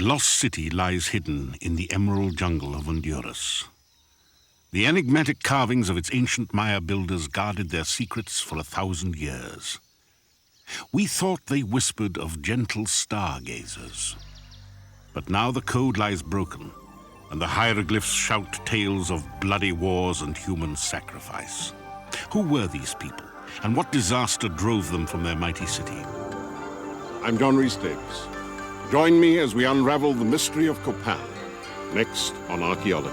lost city lies hidden in the emerald jungle of Honduras. The enigmatic carvings of its ancient Maya builders guarded their secrets for 1,000 years. We thought they whispered of gentle stargazers. But now the code lies broken, and the hieroglyphs shout tales of bloody wars and human sacrifice. Who were these people, and what disaster drove them from their mighty city? I'm John Rhys-Davies. Join me as we unravel the mystery of Copan, next on Archaeology.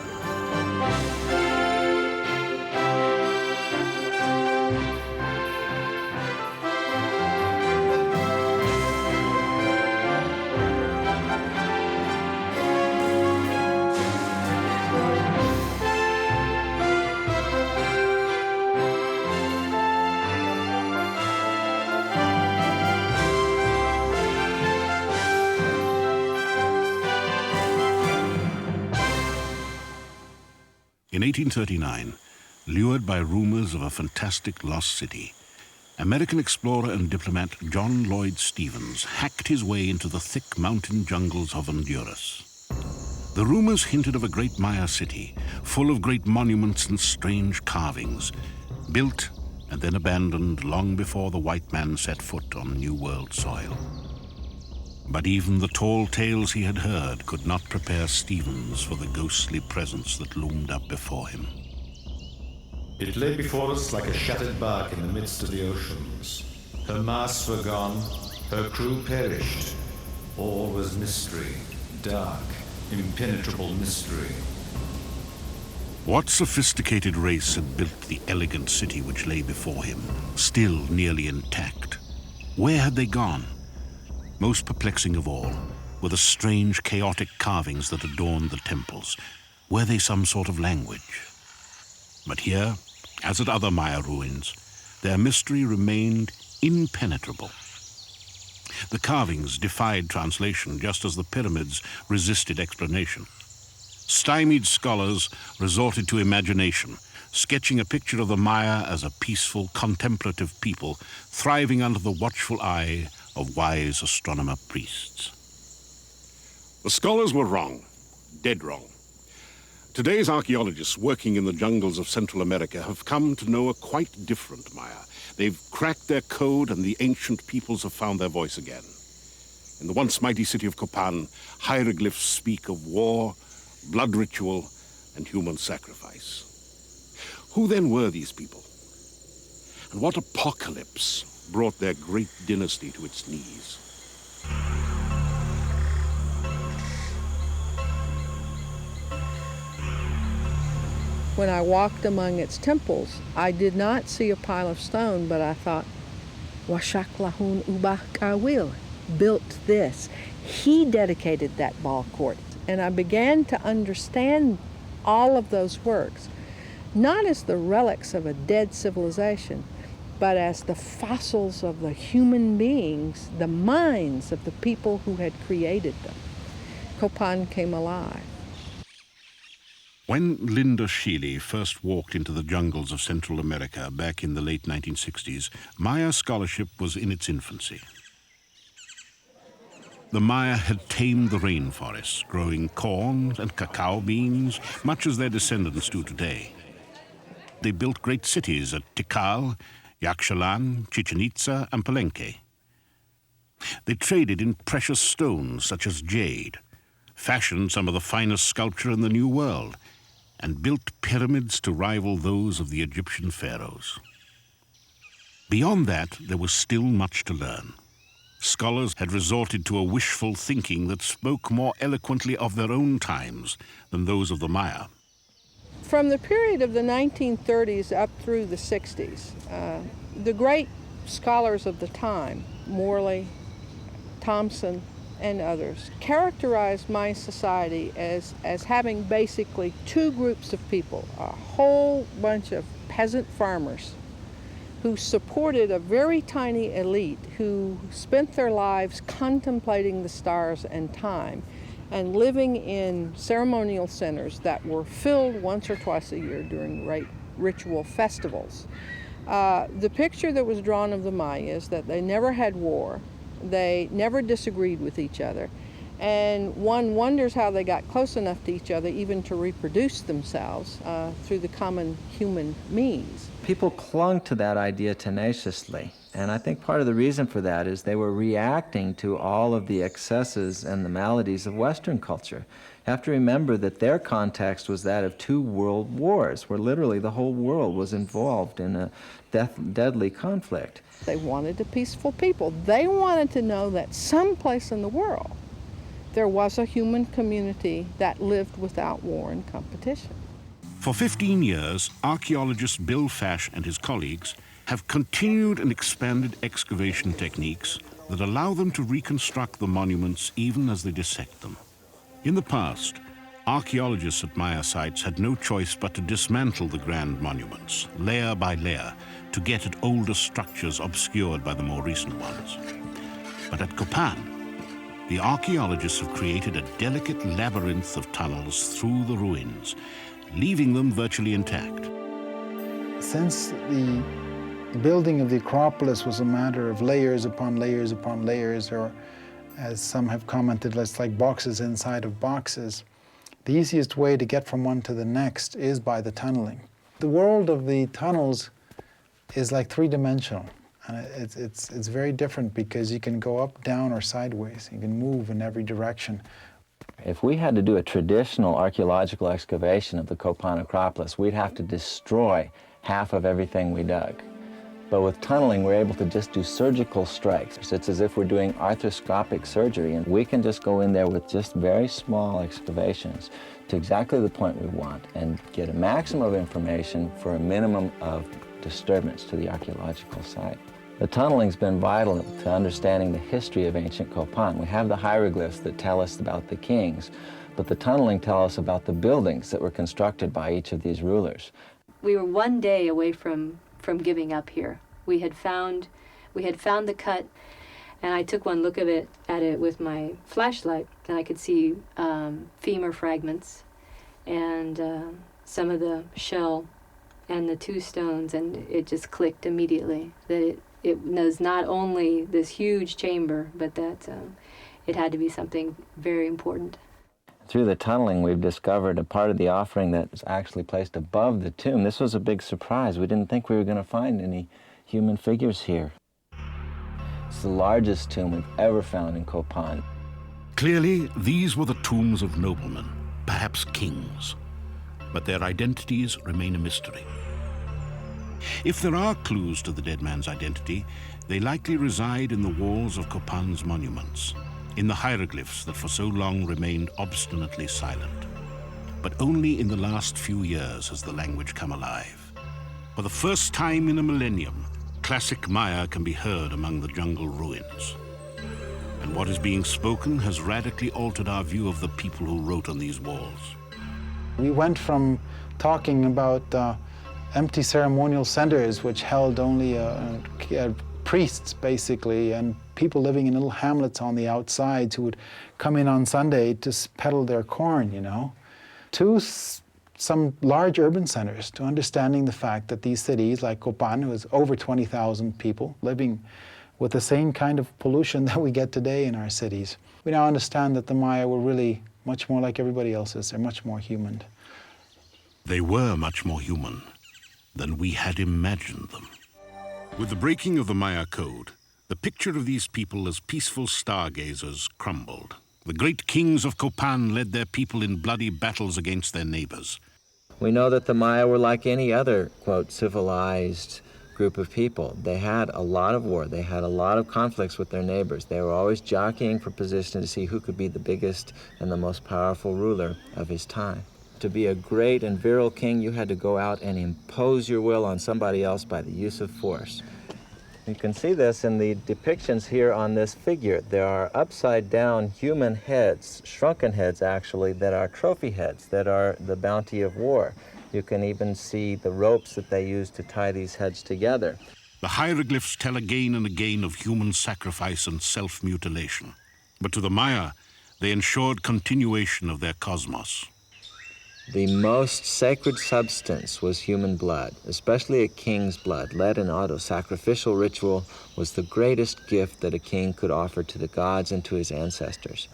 In 1839, lured by rumors of a fantastic lost city, American explorer and diplomat John Lloyd Stevens hacked his way into the thick mountain jungles of Honduras. The rumors hinted of a great Maya city, full of great monuments and strange carvings, built and then abandoned long before the white man set foot on New World soil. But even the tall tales he had heard could not prepare Stevens for the ghostly presence that loomed up before him. It lay before us like a shattered bark in the midst of the oceans. Her masts were gone, her crew perished. All was mystery, dark, impenetrable mystery. What sophisticated race had built the elegant city which lay before him, still nearly intact? Where had they gone? Most perplexing of all were the strange, chaotic carvings that adorned the temples. Were they some sort of language? But here, as at other Maya ruins, their mystery remained impenetrable. The carvings defied translation, just as the pyramids resisted explanation. Stymied scholars resorted to imagination, sketching a picture of the Maya as a peaceful, contemplative people thriving under the watchful eye of wise astronomer priests. The scholars were wrong, dead wrong. Today's archaeologists working in the jungles of Central America have come to know a quite different Maya. They've cracked their code, and the ancient peoples have found their voice again. In the once mighty city of Copan, hieroglyphs speak of war, blood ritual, and human sacrifice. Who then were these people? And what apocalypse brought their great dynasty to its knees? When I walked among its temples, I did not see a pile of stone, but I thought, Washaklahun Ubakawil built this. He dedicated that ball court. And I began to understand all of those works, not as the relics of a dead civilization, but as the fossils of the human beings, the minds of the people who had created them. Copan came alive. When Linda Sheely first walked into the jungles of Central America back in the late 1960s, Maya scholarship was in its infancy. The Maya had tamed the rainforests, growing corn and cacao beans, much as their descendants do today. They built great cities at Tikal, Yaxchilan, Chichen Itza, and Palenque. They traded in precious stones such as jade, fashioned some of the finest sculpture in the New World, and built pyramids to rival those of the Egyptian pharaohs. Beyond that, there was still much to learn. Scholars had resorted to a wishful thinking that spoke more eloquently of their own times than those of the Maya. From the period of the 1930s up through the 60s, the great scholars of the time, Morley, Thompson, and others, characterized Mayan society as having basically two groups of people, a whole bunch of peasant farmers who supported a very tiny elite who spent their lives contemplating the stars and time and living in ceremonial centers that were filled once or twice a year during great ritual festivals. The picture that was drawn of the Maya is that they never had war, they never disagreed with each other, And one wonders how they got close enough to each other even to reproduce themselves through the common human means. People clung to that idea tenaciously, and I think part of the reason for that is they were reacting to all of the excesses and the maladies of Western culture. You have to remember that their context was that of 2 world wars, where literally the whole world was involved in a deadly conflict. They wanted a peaceful people. They wanted to know that someplace in the world there was a human community that lived without war and competition. For 15 years, archaeologist Bill Fash and his colleagues have continued and expanded excavation techniques that allow them to reconstruct the monuments even as they dissect them. In the past, archaeologists at Maya sites had no choice but to dismantle the grand monuments, layer by layer, to get at older structures obscured by the more recent ones. But at Copan, the archaeologists have created a delicate labyrinth of tunnels through the ruins, leaving them virtually intact. Since the building of the Acropolis was a matter of layers upon layers upon layers, or as some have commented, it's like boxes inside of boxes, the easiest way to get from one to the next is by the tunneling. The world of the tunnels is like 3-dimensional, and it's very different because you can go up, down, or sideways. You can move in every direction. If we had to do a traditional archaeological excavation of the Copan Acropolis, we'd have to destroy half of everything we dug. But with tunneling, we're able to just do surgical strikes. It's as if we're doing arthroscopic surgery, and we can just go in there with just very small excavations to exactly the point we want and get a maximum of information for a minimum of disturbance to the archaeological site. The tunneling's been vital to understanding the history of ancient Copan. We have the hieroglyphs that tell us about the kings, but the tunneling tells us about the buildings that were constructed by each of these rulers. We were one day away from giving up here. We had found the cut, and I took one look at it with my flashlight, and I could see femur fragments and some of the shell and the 2 stones, and it just clicked immediately that it was not only this huge chamber, but that it had to be something very important. Through the tunneling, we've discovered a part of the offering that is actually placed above the tomb. This was a big surprise. We didn't think we were going to find any human figures here. It's the largest tomb we've ever found in Copan. Clearly, these were the tombs of noblemen, perhaps kings, but their identities remain a mystery. If there are clues to the dead man's identity, they likely reside in the walls of Copan's monuments, in the hieroglyphs that for so long remained obstinately silent. But only in the last few years has the language come alive. For the first time in a millennium, classic Maya can be heard among the jungle ruins. And what is being spoken has radically altered our view of the people who wrote on these walls. We went from talking about empty ceremonial centers which held only priests, basically, and people living in little hamlets on the outsides who would come in on Sunday to peddle their corn, to some large urban centers, to understanding the fact that these cities, like Copan, was over 20,000 people living with the same kind of pollution that we get today in our cities. We now understand that the Maya were really much more like everybody else's. They're much more human. They were much more human than we had imagined them. With the breaking of the Maya code, the picture of these people as peaceful stargazers crumbled. The great kings of Copan led their people in bloody battles against their neighbors. We know that the Maya were like any other, quote, civilized group of people. They had a lot of war. They had a lot of conflicts with their neighbors. They were always jockeying for position to see who could be the biggest and the most powerful ruler of his time. To be a great and virile king, you had to go out and impose your will on somebody else by the use of force. You can see this in the depictions here on this figure. There are upside-down human heads, shrunken heads actually, that are trophy heads, that are the bounty of war. You can even see the ropes that they used to tie these heads together. The hieroglyphs tell again and again of human sacrifice and self-mutilation. But to the Maya, they ensured continuation of their cosmos. The most sacred substance was human blood, especially a king's blood. Led in auto-sacrificial ritual was the greatest gift that a king could offer to the gods and to his ancestors.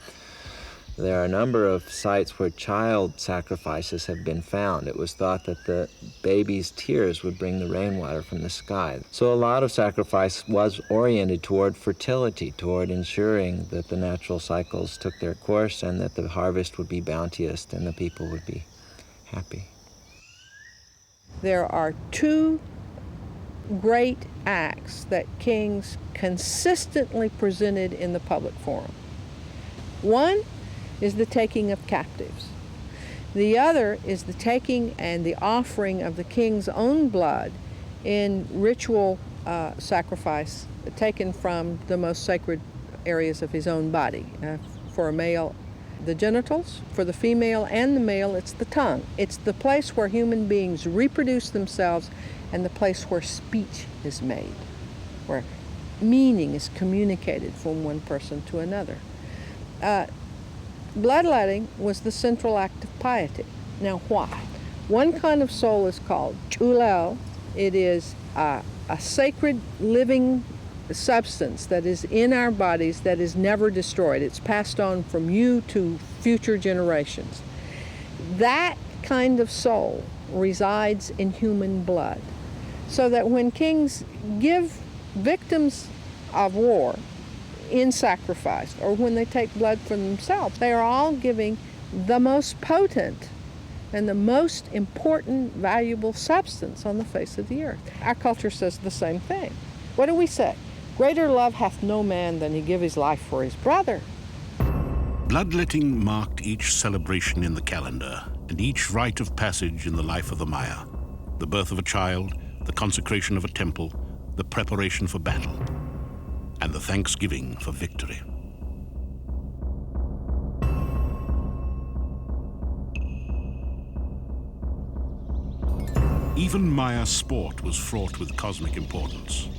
There are a number of sites where child sacrifices have been found. It was thought that the baby's tears would bring the rainwater from the sky. So a lot of sacrifice was oriented toward fertility, toward ensuring that the natural cycles took their course and that the harvest would be bounteous and the people would be happy. There are two great acts that kings consistently presented in the public forum. One is the taking of captives. The other is the taking and the offering of the king's own blood in ritual sacrifice taken from the most sacred areas of his own body. For a male, the genitals. For the female and the male, it's the tongue. It's the place where human beings reproduce themselves and the place where speech is made, where meaning is communicated from one person to another. Bloodletting was the central act of piety. Now why? One kind of soul is called chulel. It is a sacred living substance that is in our bodies that is never destroyed. It's passed on from you to future generations. That kind of soul resides in human blood. So that when kings give victims of war in sacrifice, or when they take blood from themselves, they are all giving the most potent and the most important, valuable substance on the face of the earth. Our culture says the same thing. What do we say? Greater love hath no man than he give his life for his brother. Bloodletting marked each celebration in the calendar and each rite of passage in the life of the Maya. The birth of a child, the consecration of a temple, the preparation for battle, and the thanksgiving for victory. Even Maya sport was fraught with cosmic importance.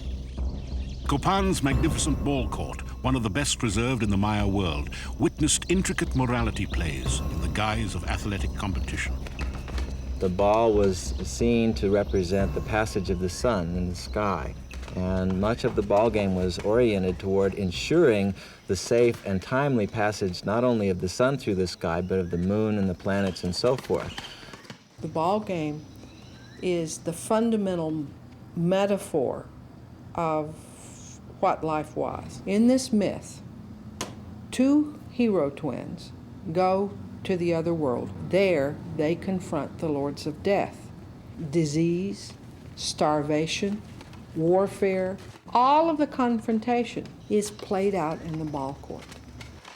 Copan's magnificent ball court, one of the best preserved in the Maya world, witnessed intricate morality plays in the guise of athletic competition. The ball was seen to represent the passage of the sun in the sky, and much of the ball game was oriented toward ensuring the safe and timely passage not only of the sun through the sky, but of the moon and the planets and so forth. The ball game is the fundamental metaphor of what life was. In this myth, two hero twins go to the other world. There, they confront the lords of death. Disease, starvation, warfare, all of the confrontation is played out in the ball court.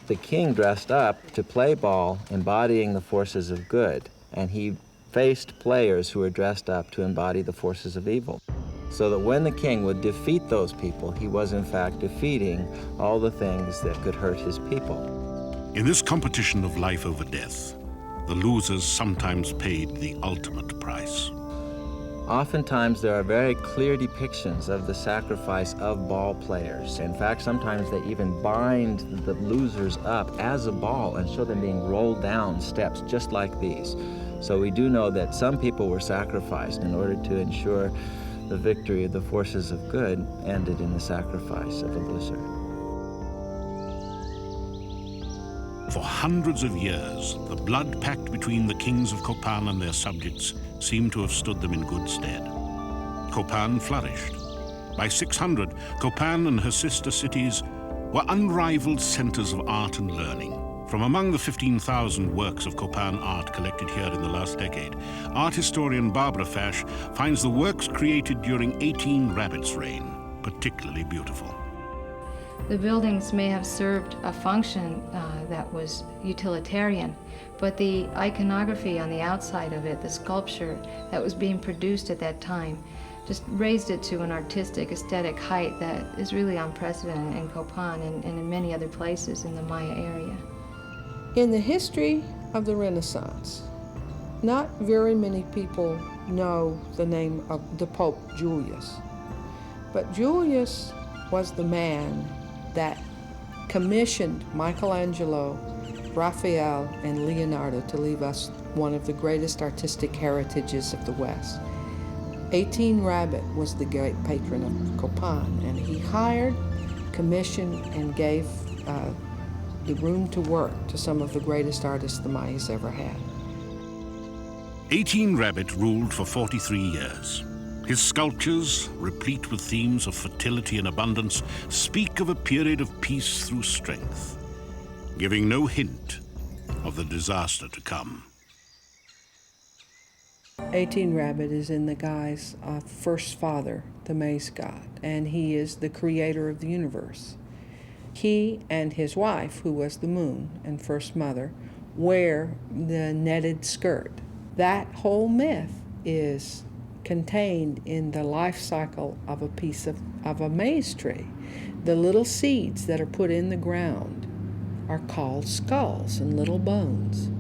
The king dressed up to play ball, embodying the forces of good, and he faced players who were dressed up to embody the forces of evil. So that when the king would defeat those people, he was in fact defeating all the things that could hurt his people. In this competition of life over death, the losers sometimes paid the ultimate price. Oftentimes there are very clear depictions of the sacrifice of ball players. In fact, sometimes they even bind the losers up as a ball and show them being rolled down steps just like these. So we do know that some people were sacrificed in order to ensure the victory of the forces of good ended in the sacrifice of a loser. For hundreds of years, the blood pact between the kings of Copan and their subjects seemed to have stood them in good stead. Copan flourished. By 600, Copan and her sister cities were unrivaled centers of art and learning. From among the 15,000 works of Copan art collected here in the last decade, art historian Barbara Fash finds the works created during 18 Rabbits' reign particularly beautiful. The buildings may have served a function that was utilitarian, but the iconography on the outside of it, the sculpture that was being produced at that time, just raised it to an artistic, aesthetic height that is really unprecedented in Copan and in many other places in the Maya area. In the history of the Renaissance, not very many people know the name of the Pope Julius, but Julius was the man that commissioned Michelangelo, Raphael, and Leonardo to leave us one of the greatest artistic heritages of the West. 18 Rabbit was the great patron of Copan, and he hired, commissioned, and gave the room to work to some of the greatest artists the Mayas ever had. 18 Rabbit ruled for 43 years. His sculptures, replete with themes of fertility and abundance, speak of a period of peace through strength, giving no hint of the disaster to come. 18 Rabbit is in the guise of First Father, the maize god, and he is the creator of the universe. He and his wife, who was the moon and First Mother, wear the netted skirt. That whole myth is contained in the life cycle of a piece of a maize tree. The little seeds that are put in the ground are called skulls and little bones.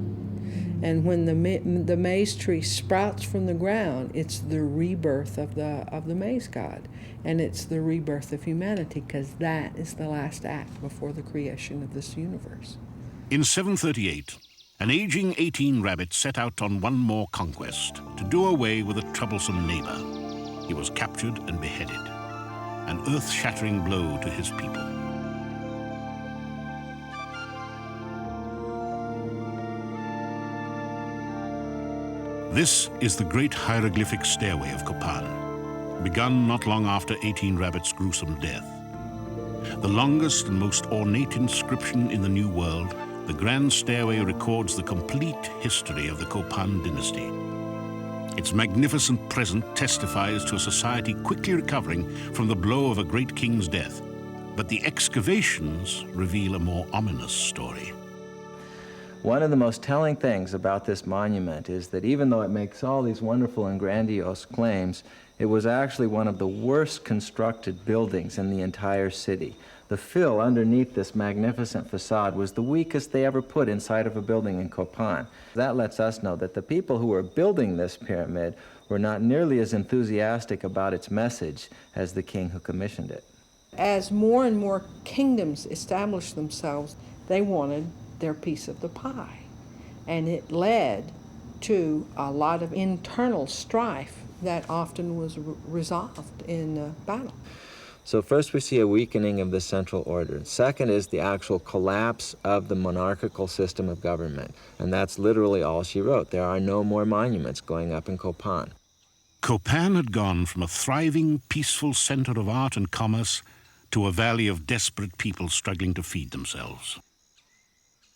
And when the maize tree sprouts from the ground, it's the rebirth of the maize god, and it's the rebirth of humanity, because that is the last act before the creation of this universe. In 738, an aging 18 Rabbit set out on one more conquest to do away with a troublesome neighbor. He was captured and beheaded, an earth-shattering blow to his people. This is the great hieroglyphic stairway of Copan, begun not long after 18 Rabbit's gruesome death. The longest and most ornate inscription in the New World, the Grand Stairway records the complete history of the Copan dynasty. Its magnificent present testifies to a society quickly recovering from the blow of a great king's death, but the excavations reveal a more ominous story. One of the most telling things about this monument is that even though it makes all these wonderful and grandiose claims, it was actually one of the worst constructed buildings in the entire city. The fill underneath this magnificent facade was the weakest they ever put inside of a building in Copan. That lets us know that the people who were building this pyramid were not nearly as enthusiastic about its message as the king who commissioned it. As more and more kingdoms established themselves, they wanted their piece of the pie. And it led to a lot of internal strife that often was resolved in battle. So first we see a weakening of the central order. Second is the actual collapse of the monarchical system of government. And that's literally all she wrote. There are no more monuments going up in Copan. Copan had gone from a thriving, peaceful center of art and commerce to a valley of desperate people struggling to feed themselves.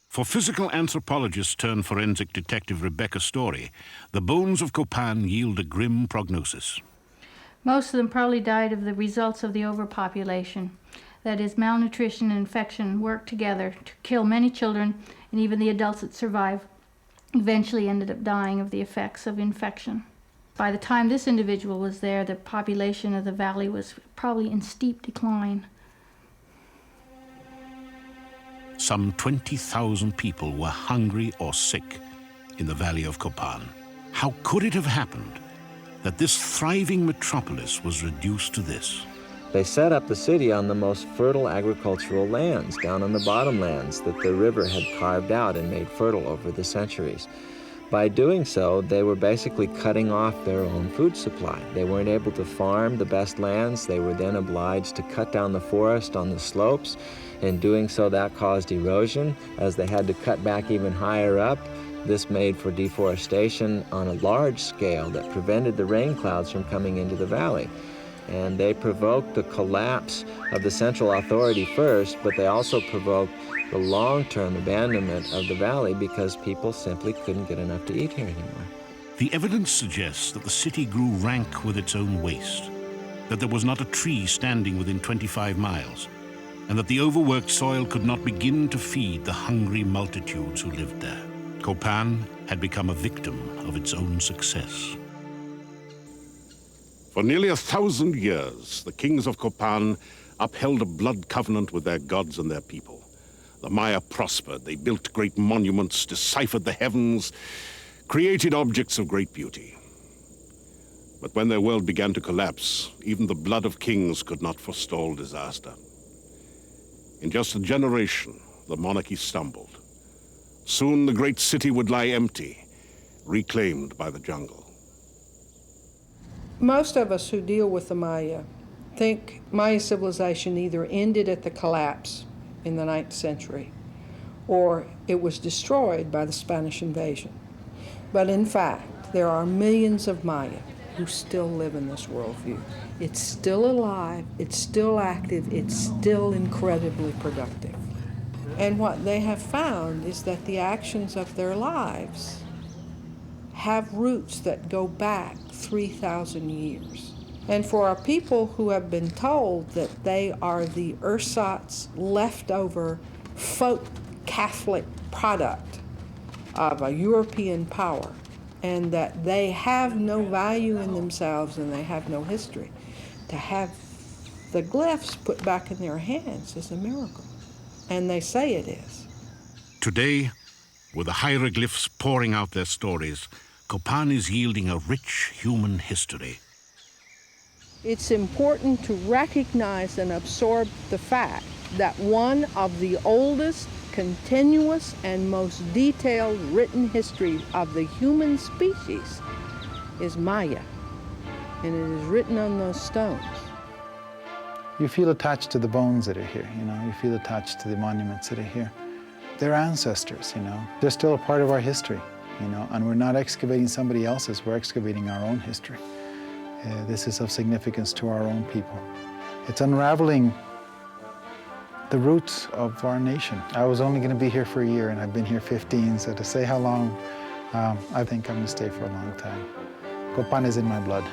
For physical anthropologist turned forensic detective Rebecca Story, the bones of Copan yield a grim prognosis. Most of them probably died of the results of the overpopulation. That is, malnutrition and infection worked together to kill many children, and even the adults that survived eventually ended up dying of the effects of infection. By the time this individual was there, the population of the valley was probably in steep decline. Some 20,000 people were hungry or sick in the valley of Copan. How could it have happened that this thriving metropolis was reduced to this? They set up the city on the most fertile agricultural lands, down on the bottomlands that the river had carved out and made fertile over the centuries. By doing so, they were basically cutting off their own food supply. They weren't able to farm the best lands. They were then obliged to cut down the forest on the slopes. In doing so, that caused erosion. As they had to cut back even higher up, this made for deforestation on a large scale that prevented the rain clouds from coming into the valley. And they provoked the collapse of the central authority first, but they also provoked the long-term abandonment of the valley because people simply couldn't get enough to eat here anymore. The evidence suggests that the city grew rank with its own waste, that there was not a tree standing within 25 miles, and that the overworked soil could not begin to feed the hungry multitudes who lived there. Copan had become a victim of its own success. For nearly 1,000 years, the kings of Copan upheld a blood covenant with their gods and their people. The Maya prospered. They built great monuments, deciphered the heavens, created objects of great beauty. But when their world began to collapse, even the blood of kings could not forestall disaster. In just a generation, the monarchy stumbled. Soon the great city would lie empty, reclaimed by the jungle. Most of us who deal with the Maya think Maya civilization either ended at the collapse in the 9th century or it was destroyed by the Spanish invasion. But in fact, there are millions of Maya who still live in this worldview. It's still alive, it's still active, it's still incredibly productive. And what they have found is that the actions of their lives have roots that go back 3,000 years. And for a people who have been told that they are the ersatz leftover folk Catholic product of a European power, and that they have no value in themselves and they have no history, to have the glyphs put back in their hands is a miracle. And they say it is. Today, with the hieroglyphs pouring out their stories, Copan is yielding a rich human history. It's important to recognize and absorb the fact that one of the oldest, continuous, and most detailed written histories of the human species is Maya, and it is written on those stones. You feel attached to the bones that are here, you know, you feel attached to the monuments that are here. They're ancestors, you know. They're still a part of our history, you know, and we're not excavating somebody else's, we're excavating our own history. This is of significance to our own people. It's unraveling the roots of our nation. I was only going to be here for a year, and I've been here 15, so to say how long, I think I'm going to stay for a long time. Copan is in my blood.